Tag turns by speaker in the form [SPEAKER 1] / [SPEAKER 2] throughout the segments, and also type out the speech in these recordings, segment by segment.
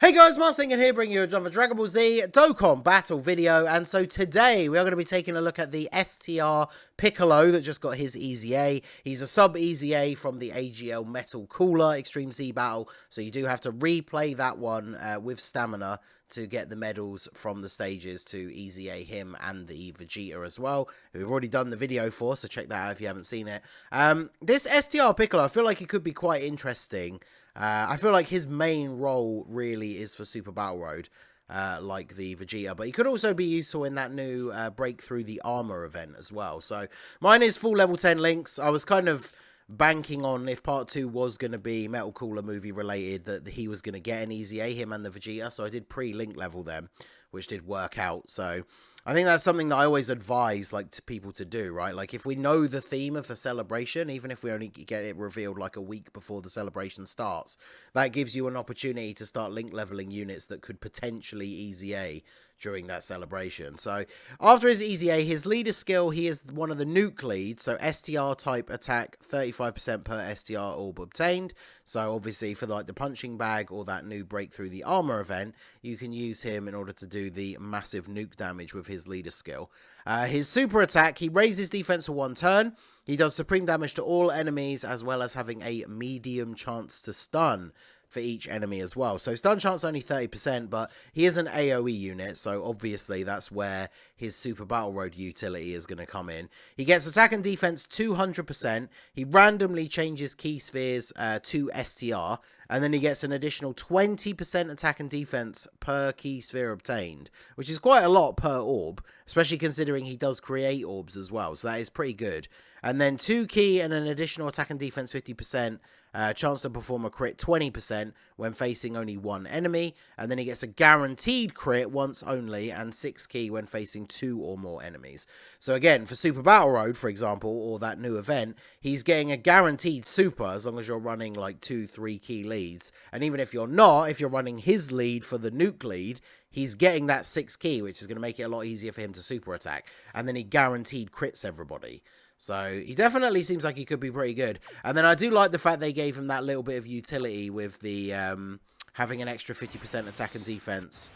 [SPEAKER 1] Hey guys, Marsing here bringing you another Dragon Ball Z Dokkan battle video, and so today we are going to be taking a look at the STR Piccolo that just got his EZA. He's a sub EZA from the AGL Metal Cooler Extreme Z battle, so you do have to replay that one with stamina to get the medals from the stages to EZA him and the Vegeta as well, who we've already done the video for, so check that out if you haven't seen it. This STR Piccolo, I feel like it could be quite interesting. I feel like his main role really is for Super Battle Road, like the Vegeta, but he could also be useful in that new Breakthrough the Armor event as well. So mine is full level 10 links. I was kind of banking on, if part 2 was going to be Metal Cooler movie related, that he was going to get an EZA, him and the Vegeta, so I did pre-link level them, which did work out. So I think that's something that I always advise to people to do, right? Like, if we know the theme of the celebration, even if we only get it revealed like a week before the celebration starts, that gives you an opportunity to start link leveling units that could potentially EZA during that celebration. So after his EZA, his leader skill, he is one of the nuke leads, so STR type attack 35% per STR orb obtained. So obviously for the punching bag or that new Breakthrough the Armor event, you can use him in order to do the massive nuke damage with his leader skill. His super attack, he raises defense for 1 turn. He does supreme damage to all enemies, as well as having a medium chance to stun for each enemy as well. So stun chance only 30%, but he is an AoE unit, so obviously that's where his Super Battle Road utility is going to come in. He gets attack and defense 200%. He randomly changes key spheres to STR, and then he gets an additional 20% attack and defense per key sphere obtained, which is quite a lot per orb, especially considering he does create orbs as well, so that is pretty good. And then 2 key and an additional attack and defense 50%, chance to perform a crit 20% when facing only 1 enemy, and then he gets a guaranteed crit once only, and 6 key when facing 2 or more enemies. So again, for Super Battle Road, for example, or that new event, he's getting a guaranteed super as long as you're running like 2-3 key leads, and even if you're not, if you're running his lead for the nuke lead, he's getting that 6 key, which is going to make it a lot easier for him to super attack, and then he guaranteed crits everybody. So he definitely seems like he could be pretty good. And then I do like the fact they gave him that little bit of utility with the having an extra 50% attack and defense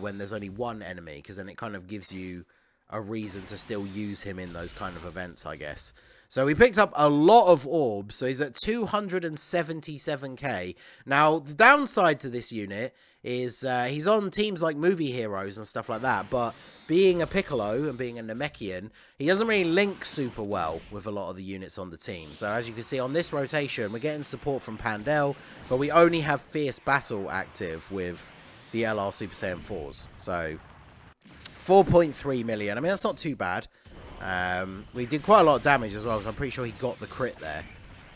[SPEAKER 1] when there's only 1 enemy, because then it kind of gives you a reason to still use him in those kind of events, I guess. So he picked up a lot of orbs, so he's at 277k. Now, the downside to this unit is he's on teams like Movie Heroes and stuff like that, but being a Piccolo and being a Namekian, he doesn't really link super well with a lot of the units on the team. So as you can see on this rotation, we're getting support from Pandel, but we only have Fierce Battle active with the LR Super Saiyan 4s. So 4.3 million. I mean, that's not too bad. We did quite a lot of damage as well, because I'm pretty sure he got the crit there.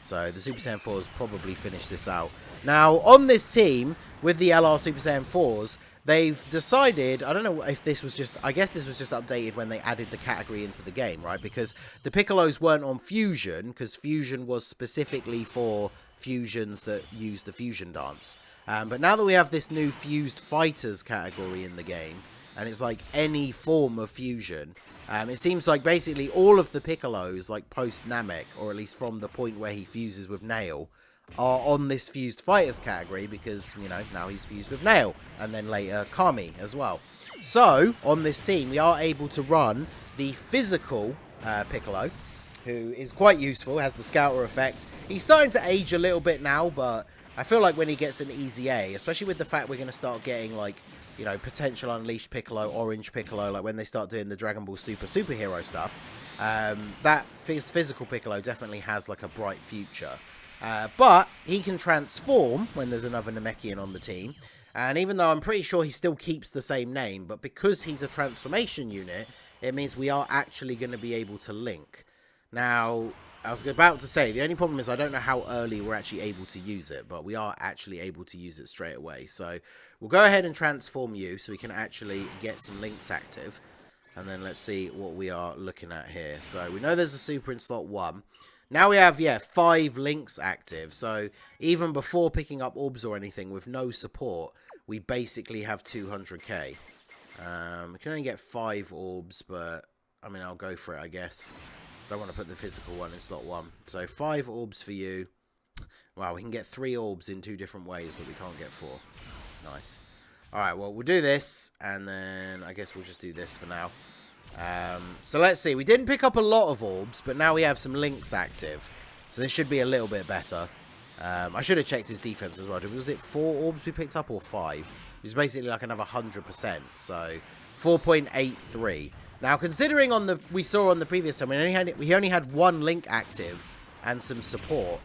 [SPEAKER 1] So the Super Saiyan 4s probably finished this out. Now, on this team, with the LR Super Saiyan 4s, they've decided, I don't know if this was just, I guess this was just updated when they added the category into the game, right? Because the Piccolos weren't on Fusion, because Fusion was specifically for fusions that use the Fusion dance. But now that we have this new Fused Fighters category in the game, and it's like any form of fusion, it seems like basically all of the Piccolos, like post Namek, or at least from the point where he fuses with Nail, are on this Fused Fighters category because, you know, now he's fused with Nail, and then later Kami as well. So, on this team, we are able to run the physical Piccolo, who is quite useful, has the Scouter effect. He's starting to age a little bit now, but I feel like when he gets an EZA, especially with the fact we're going to start getting, like, you know, potential Unleashed Piccolo, Orange Piccolo, like when they start doing the Dragon Ball Super superhero stuff, that physical Piccolo definitely has, like, a bright future. But he can transform when there's another Namekian on the team. And even though I'm pretty sure he still keeps the same name, but because he's a transformation unit, it means we are actually going to be able to link. Now, I was about to say, the only problem is I don't know how early we're actually able to use it, but we are actually able to use it straight away. So we'll go ahead and transform you so we can actually get some links active. And then let's see what we are looking at here. So we know there's a super in slot 1. Now we have, 5 links active, so even before picking up orbs or anything with no support, we basically have 200k. We can only get 5 orbs, but, I mean, I'll go for it, I guess. Don't want to put the physical one in slot 1. So 5 orbs for you. Wow, we can get 3 orbs in 2 different ways, but we can't get 4. Nice. Alright, well, we'll do this, and then I guess we'll just do this for now. So let's see. We didn't pick up a lot of orbs, but now we have some links active. So this should be a little bit better. I should have checked his defense as well. Was it 4 orbs we picked up or 5? It was basically like another 100%. So 4.83. Now, considering we saw on the previous time, we only had 1 link active and some support.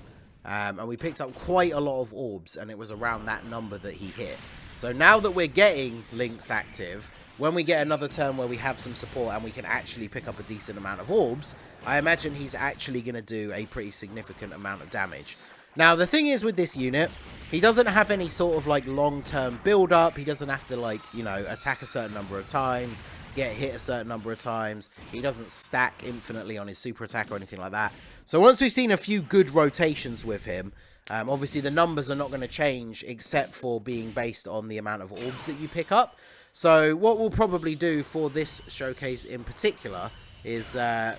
[SPEAKER 1] And we picked up quite a lot of orbs, and it was around that number that he hit. So now that we're getting links active, when we get another turn where we have some support and we can actually pick up a decent amount of orbs, I imagine he's actually going to do a pretty significant amount of damage. Now, the thing is with this unit, he doesn't have any sort of like long-term build-up. He doesn't have to like, you know, attack a certain number of times, get hit a certain number of times. He doesn't stack infinitely on his super attack or anything like that. So once we've seen a few good rotations with him, obviously the numbers are not going to change except for being based on the amount of orbs that you pick up. So what we'll probably do for this showcase in particular is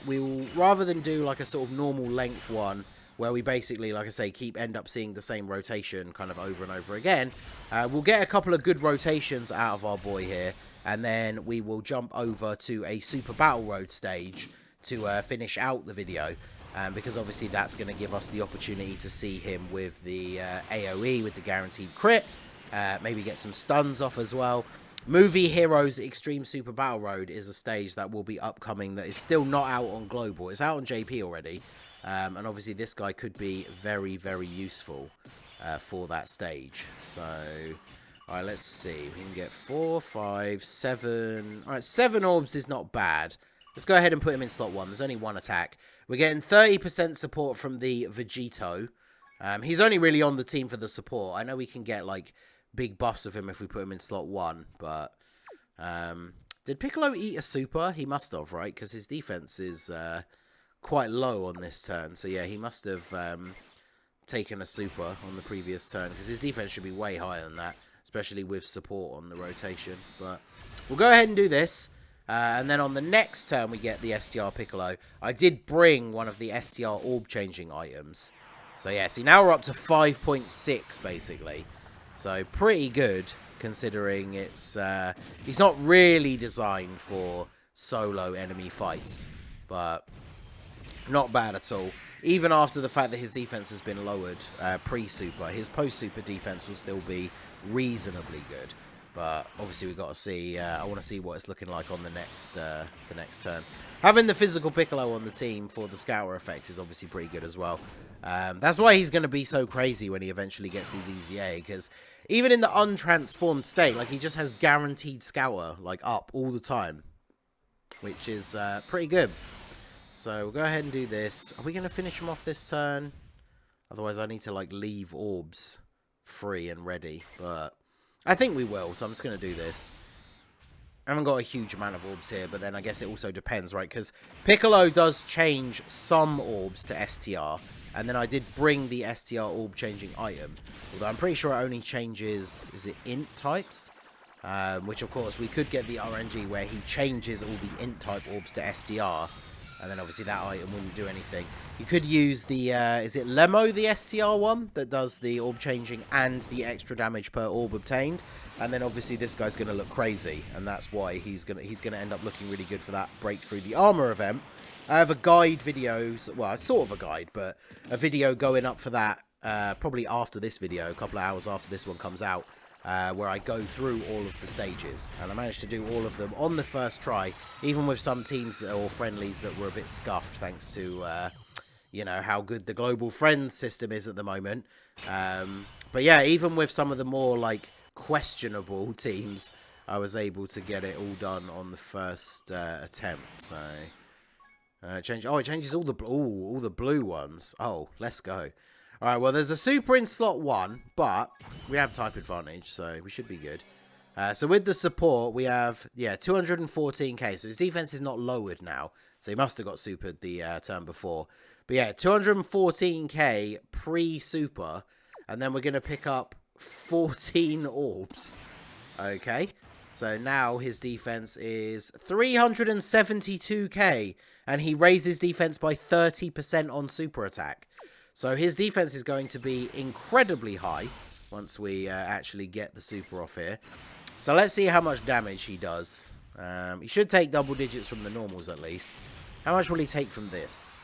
[SPEAKER 1] we will, rather than do like a sort of normal length one where we basically, like I say, end up seeing the same rotation kind of over and over again, we'll get a couple of good rotations out of our boy here, and then we will jump over to a Super Battle Road stage to finish out the video. Because obviously that's going to give us the opportunity to see him with the AoE, with the guaranteed crit, maybe get some stuns off as well. Movie Heroes Extreme Super Battle Road is a stage that will be upcoming that is still not out on Global. It's out on JP already, and obviously this guy could be very, very useful for that stage. So, alright, let's see. We can get 4, 5, 7. Alright, 7 orbs is not bad. Let's go ahead and put him in slot 1. There's only 1 attack. We're getting 30% support from the Vegito. He's only really on the team for the support. I know we can get, like, big buffs of him if we put him in slot 1, but... did Piccolo eat a super? He must have, right? Because his defense is quite low on this turn. So, yeah, he must have taken a super on the previous turn, because his defense should be way higher than that, especially with support on the rotation. But we'll go ahead and do this. And then on the next turn, we get the STR Piccolo. I did bring one of the STR orb changing items. So, yeah, see, now we're up to 5.6, basically. So, pretty good, considering it's he's not really designed for solo enemy fights. But not bad at all. Even after the fact that his defense has been lowered pre-super, his post-super defense will still be reasonably good. But obviously we've got to see. I want to see what it's looking like on the next turn. Having the physical Piccolo on the team for the Scouter effect is obviously pretty good as well. That's why he's going to be so crazy when he eventually gets his EZA, because even in the untransformed state, like, he just has guaranteed Scouter like up all the time, which is pretty good. So we'll go ahead and do this. Are we going to finish him off this turn? Otherwise I need to like leave orbs free and ready, but I think we will, so I'm just going to do this. I haven't got a huge amount of orbs here, but then I guess it also depends, right? Because Piccolo does change some orbs to STR, and then I did bring the STR orb changing item. Although I'm pretty sure it only changes, is it int types? Which, of course, we could get the RNG where he changes all the int type orbs to STR, and then obviously that item wouldn't do anything. You could use the, is it Lemo, the STR one, that does the orb changing and the extra damage per orb obtained. And then obviously this guy's going to look crazy, and that's why he's gonna end up looking really good for that breakthrough the armor event. I have a guide video, well, sort of a guide, but a video going up for that, probably after this video, a couple of hours after this one comes out, where I go through all of the stages, and I managed to do all of them on the first try, even with some teams that or friendlies that were a bit scuffed thanks to you know, how good the global friends system is at the moment. But yeah, even with some of the more like questionable teams, I was able to get it all done on the first attempt. So it changes all the blue ones. Oh, let's go. All right, well, there's a super in slot 1, but we have type advantage, so we should be good. So with the support, we have, yeah, 214k. So his defense is not lowered now, so he must have got supered the turn before. But yeah, 214k pre-super, and then we're going to pick up 14 orbs. Okay, so now his defense is 372k, and he raises defense by 30% on super attack. So his defense is going to be incredibly high once we actually get the super off here. So let's see how much damage he does. He should take double digits from the normals at least. How much will he take from this?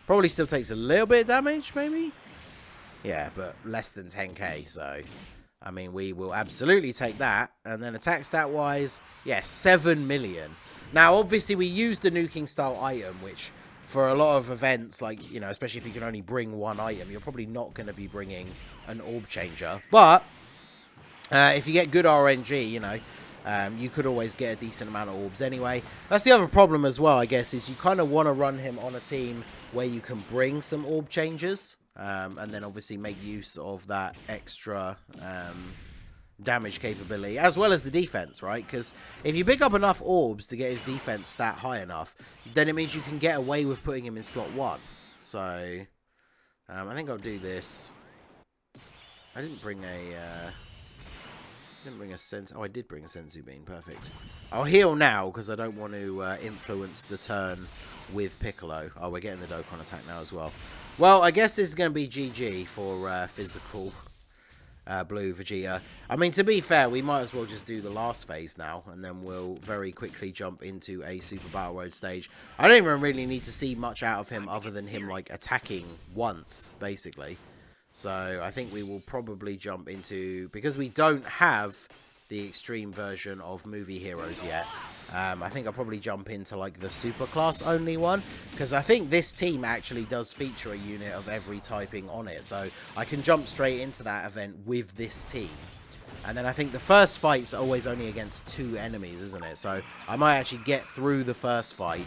[SPEAKER 1] Probably still takes a little bit of damage, maybe? Yeah, but less than 10k, so... I mean, we will absolutely take that. And then attack stat-wise, yeah, 7 million. Now, obviously, we use the nuking style item, which for a lot of events, like, you know, especially if you can only bring one item, you're probably not going to be bringing an orb changer. But if you get good RNG, you know, you could always get a decent amount of orbs anyway. That's the other problem as well, I guess, is you kind of want to run him on a team where you can bring some orb changers. And then obviously make use of that extra damage capability, as well as the defense, right? Because if you pick up enough orbs to get his defense stat high enough, then it means you can get away with putting him in slot 1. So, I think I'll do this. I didn't bring a... Oh, I did bring a Senzu Bean. Perfect. I'll heal now, because I don't want to influence the turn with Piccolo. Oh, we're getting the Dokkan attack now as well. Well, I guess this is going to be GG for physical blue Vegeta. I mean, to be fair, we might as well just do the last phase now, and then we'll very quickly jump into a Super Battle Road stage. I don't even really need to see much out of him other than him, like, attacking once, basically. So I think we will probably jump into... Because we don't have the extreme version of movie heroes yet, I think I'll probably jump into like the super class only one, because I think this team actually does feature a unit of every typing on it, so I can jump straight into that event with this team. And then I think the first fight's always only against 2 enemies, isn't it? So I might actually get through the first fight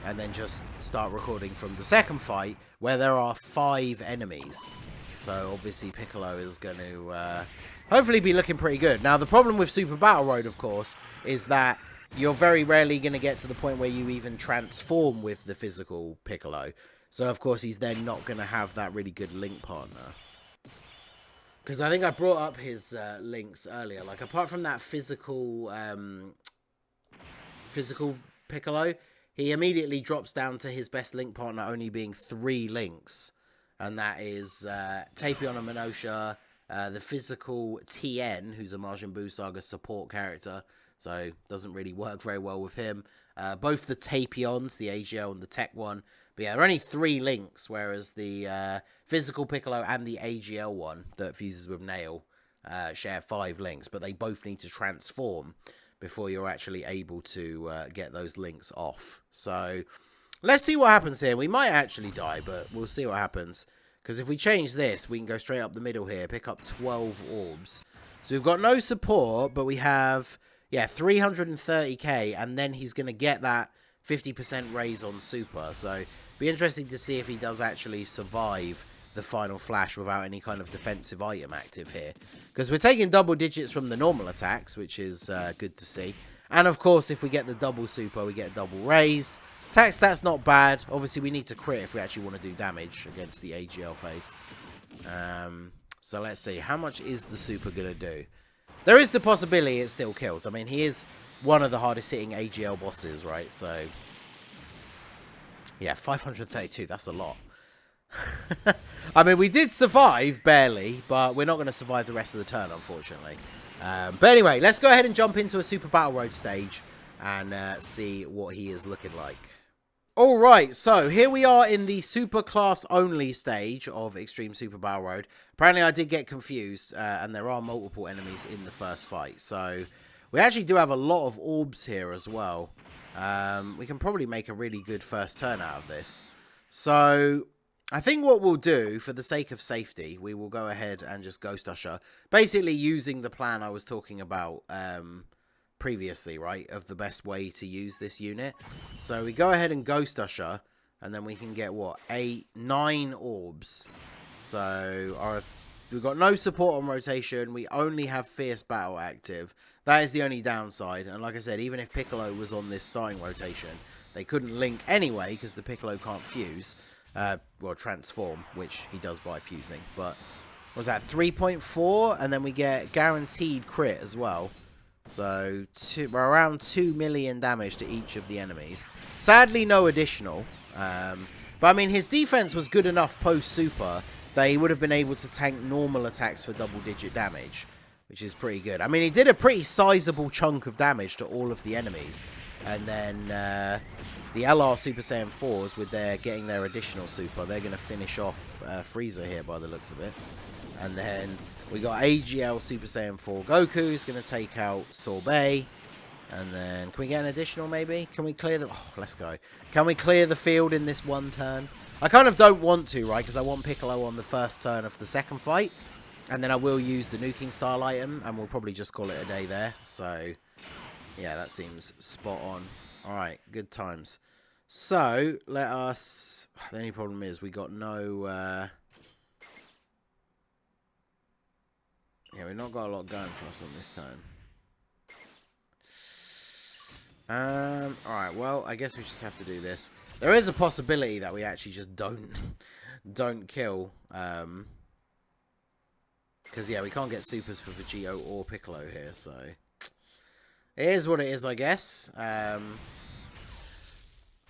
[SPEAKER 1] and then just start recording from the second fight where there are 5 enemies. So obviously Piccolo is going to hopefully be looking pretty good. Now the problem with Super Battle Road, of course, is that you're very rarely going to get to the point where you even transform with the physical Piccolo. So, of course, he's then not going to have that really good link partner. Because I think I brought up his links earlier. Like, apart from that physical Piccolo, he immediately drops down to his best link partner only being 3 links. And that is Tapion and Minosha, the physical TN, who's a Majin Buu Saga support character. So, doesn't really work very well with him. Both the Tapions, the AGL and the Tech one. But yeah, there are only 3 links, whereas the physical Piccolo and the AGL one that fuses with Nail share 5 links. But they both need to transform before you're actually able to get those links off. So, let's see what happens here. We might actually die, but we'll see what happens. Because if we change this, we can go straight up the middle here, pick up 12 orbs. So, we've got no support, but we have... Yeah, 330k, and then he's going to get that 50% raise on Super. So, be interesting to see if he does actually survive the final flash without any kind of defensive item active here. Because we're taking double digits from the normal attacks, which is good to see. And, of course, if we get the double Super, we get a double raise. Attack stat's not bad. Obviously, we need to crit if we actually want to do damage against the AGL phase. So, let's see. How much is the Super going to do? There is the possibility it still kills. I mean, he is one of the hardest hitting AGL bosses, right? So, yeah, 532, that's a lot. I mean, we did survive, barely, but we're not going to survive the rest of the turn, unfortunately. But anyway, let's go ahead and jump into a Super Battle Road stage and see what he is looking like. Alright, so here we are in the super class only stage of Extreme Super Battle Road. Apparently I did get confused, and there are multiple enemies in the first fight. So, we actually do have a lot of orbs here as well. We can probably make a really good first turn out of this. So, I think what we'll do, for the sake of safety, we will go ahead and just Ghost Usher. Basically using the plan I was talking about previously, right, of the best way to use this unit. So we go ahead and Ghost Usher, and then we can get, what, 9 orbs. So we've got no support on rotation, we only have Fierce Battle active. That is the only downside, and like I said, even if Piccolo was on this starting rotation, they couldn't link anyway, because the Piccolo can't fuse, well, transform, which he does by fusing. But, what was that, 3.4, and then we get guaranteed crit as well. So, we're around 2 million damage to each of the enemies. Sadly, no additional. But, I mean, his defense was good enough post-super that he would have been able to tank normal attacks for double-digit damage. which is pretty good. I mean, he did a pretty sizable chunk of damage to all of the enemies. And then the LR Super Saiyan 4s, with their getting their additional super, they're going to finish off Frieza here by the looks of it. And then we got AGL Super Saiyan 4 Goku's going to take out Sorbet. And then, can we get an additional maybe? Can we clear the... Oh, let's go. Can we clear the field in this one turn? I kind of don't want to, right? Because I want Piccolo on the first turn of the second fight. And then I will use the nuking style item. And we'll probably just call it a day there. So, yeah, that seems spot on. Alright, good times. So, let us... The only problem is we got no... Yeah, we've not got a lot going for us on this turn. Alright, well, I guess we just have to do this. There is a possibility that we actually just don't kill, because, yeah, we can't get supers for Vegito or Piccolo here, so... It is what it is, I guess. I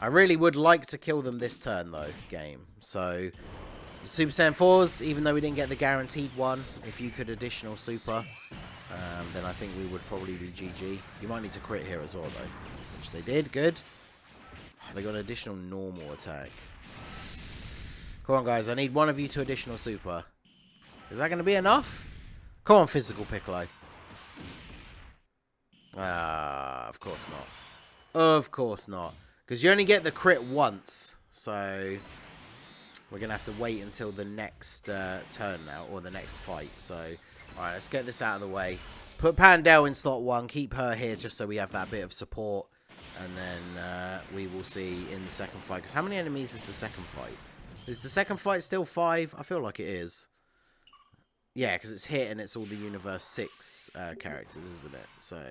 [SPEAKER 1] really would like to kill them this turn, though, game. So, Super Saiyan 4s, even though we didn't get the guaranteed one, if you could additional super... then I think we would probably be GG. You might need to crit here as well, though. Which they did. Good. They got an additional normal attack. Come on, guys. I need one of you to additional super. Is that going to be enough? Come on, physical Piccolo. Of course not. Of course not. Because you only get the crit once. So, we're going to have to wait until the next turn now. Or the next fight. So... Alright, let's get this out of the way. Put Pandel in slot 1. Keep her here just so we have that bit of support. And then we will see in the second fight. Because how many enemies is the second fight? Is the second fight still 5? I feel like it is. Yeah, because it's hit and it's all the Universe 6 characters, isn't it? So...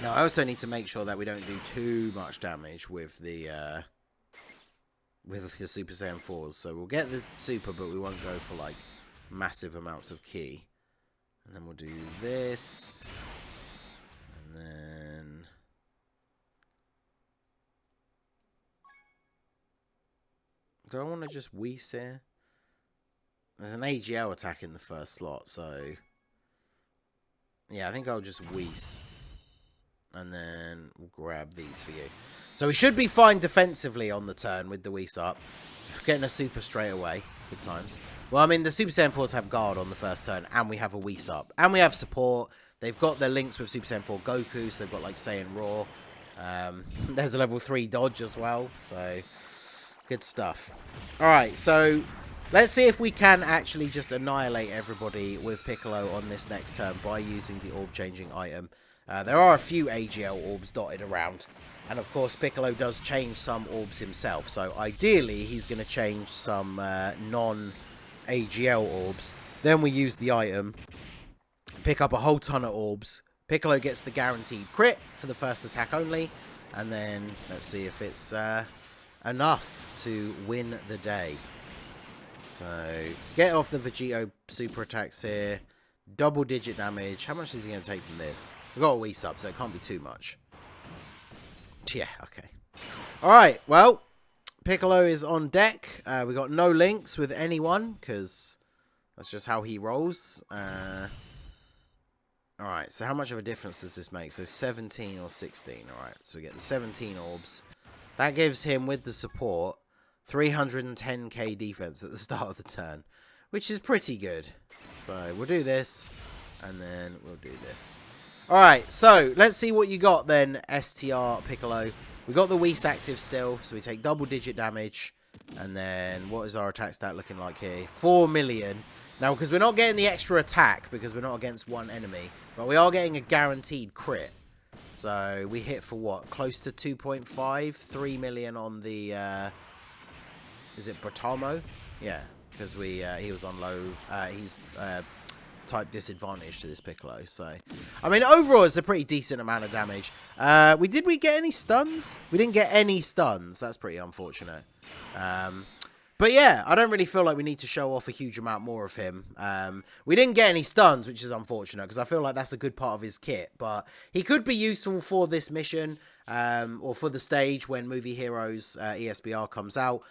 [SPEAKER 1] Now, I also need to make sure that we don't do too much damage with the Super Saiyan 4s. So we'll get the super, but we won't go for, like... massive amounts of key. And then we'll do this. And then... Do I want to just Whis here? There's an AGL attack in the first slot, so... Yeah, I think I'll just Whis. And then we'll grab these for you. So we should be fine defensively on the turn with the Whis up. Getting a super straight away. Good times. Well, I mean, the Super Saiyan 4s have guard on the first turn, and we have a Whis up. And we have support. They've got their links with Super Saiyan 4 Goku, so they've got, like, Saiyan Raw. There's a level 3 dodge as well, so good stuff. Alright, so let's see if we can actually just annihilate everybody with Piccolo on this next turn by using the orb-changing item. There are a few AGL orbs dotted around. And, of course, Piccolo does change some orbs himself. So, ideally, he's going to change some non-AGL orbs. Then we use the item. Pick up a whole ton of orbs. Piccolo gets the guaranteed crit for the first attack only. And then, let's see if it's enough to win the day. So, get off the Vegito super attacks here. Double-digit damage. How much is he going to take from this? We've got a Whis up, so it can't be too much. Yeah, okay. Alright, well, Piccolo is on deck. We got no links with anyone, because that's just how he rolls. Alright, so how much of a difference does this make? So 17 or 16. Alright, so we get the 17 orbs. That gives him, with the support, 310k defense at the start of the turn, which is pretty good. So we'll do this, and then we'll do this. Alright, so let's see what you got then, STR Piccolo. We got the Whis active still, so we take double-digit damage. And then, what is our attack stat looking like here? 4 million. Now, because we're not getting the extra attack, because we're not against one enemy, but we are getting a guaranteed crit. So, we hit for what? Close to 2.5? 3 million on the, is it Bertamo? Yeah, because he was on low, he's, type disadvantage to this Piccolo. So, I mean, overall, it's a pretty decent amount of damage. Did we get any stuns? We didn't get any stuns. That's pretty unfortunate. But yeah, I don't really feel like we need to show off a huge amount more of him. We didn't get any stuns, which is unfortunate, because I feel like that's a good part of his kit. But he could be useful for this mission, or for the stage when Movie Heroes ESBR comes out.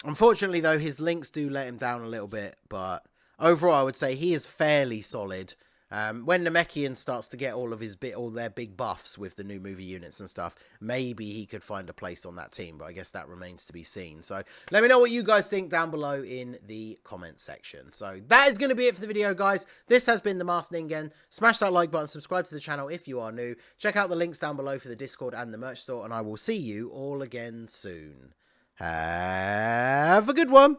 [SPEAKER 1] Unfortunately, though, his links do let him down a little bit, but overall, I would say he is fairly solid. When Namekian starts to get all their big buffs with the new movie units and stuff, maybe he could find a place on that team, but I guess that remains to be seen. So let me know what you guys think down below in the comment section. So that is going to be it for the video, guys. This has been the Masked Ningen. Smash that like button, subscribe to the channel if you are new. Check out the links down below for the Discord and the merch store, and I will see you all again soon. Have a good one.